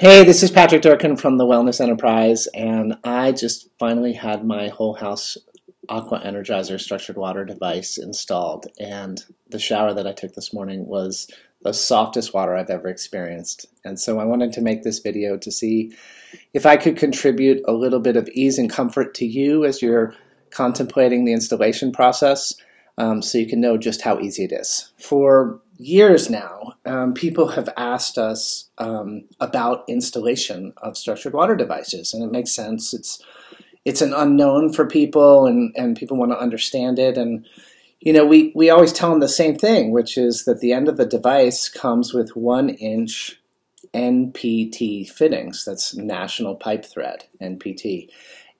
Hey, this is Patrick Durkin from the Wellness Enterprise, and I just finally had my whole house AQUA ENERGIZER structured water device installed, and the shower that I took this morning was the softest water I've ever experienced. And so I wanted to make this video to see if I could contribute a little bit of ease and comfort to you as you're contemplating the installation process, so you can know just how easy it is. For years now, people have asked us about installation of structured water devices, and it makes sense. It's an unknown for people, and people want to understand it. And you know, we always tell them the same thing, which is that the end of the device comes with 1-inch NPT fittings. That's National Pipe Thread, NPT.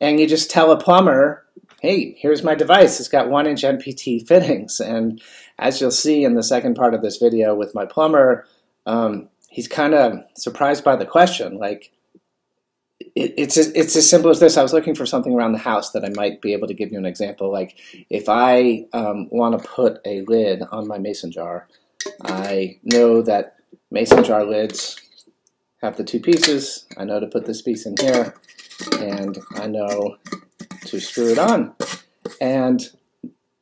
And you just tell a plumber, hey, here's my device. It's got 1-inch NPT fittings. And as you'll see in the second part of this video with my plumber, he's kind of surprised by the question. Like, it's as simple as this. I was looking for something around the house that I might be able to give you an example. Like, if I want to put a lid on my mason jar, I know that mason jar lids have the two pieces. I know to put this piece in here, and I know to screw it on. And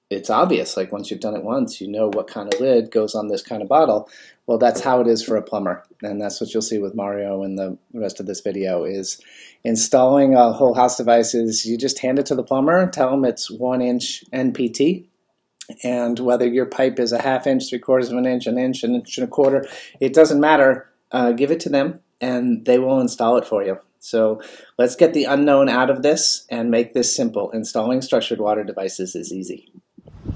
it's obvious, like once you've done it once, you know what kind of lid goes on this kind of bottle. Well, that's how it is for a plumber. And that's what you'll see with Mario in the rest of this video is installing a whole house devices. You just hand it to the plumber, tell him it's 1-inch NPT. And whether your pipe is a 1/2 inch, 3/4 of an inch, 1 inch and a quarter, it doesn't matter. Give it to them and they will install it for you. So let's get the unknown out of this and make this simple. Installing structured water devices is easy.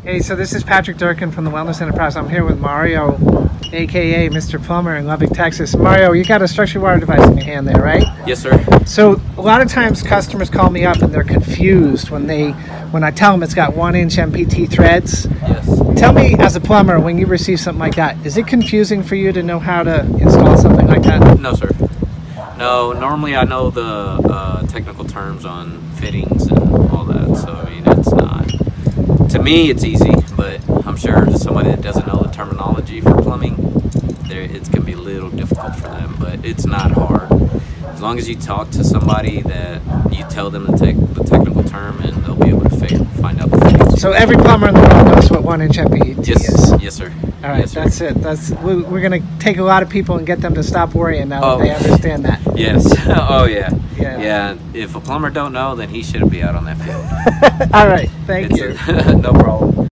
Hey, so this is Patrick Durkin from the Wellness Enterprise. I'm here with Mario, aka Mr. Plumber in Lubbock, Texas. Mario, you got a structured water device in your hand there, right? Yes, sir. So a lot of times customers call me up and they're confused when I tell them it's got 1-inch NPT threads. Yes. Tell me, as a plumber, when you receive something like that, is it confusing for you to know how to install something like that? No, sir. No, normally I know the technical terms on fittings and all that, so I mean, it's not. To me, it's easy, but I'm sure to somebody that doesn't know the terminology for plumbing, it's going to be a little difficult for them, but it's not hard. As long as you talk to somebody that you tell them the technical term, and they'll be able to find out the fittings. So every plumber in the world knows what 1-inch NPT is? Yes, sir. All right, yes, that's it. We're going to take a lot of people and get them to stop worrying now that they understand that. Yes. Oh, yeah. Yeah. If a plumber don't know, then he shouldn't be out on that field. All right. Thank you. No problem.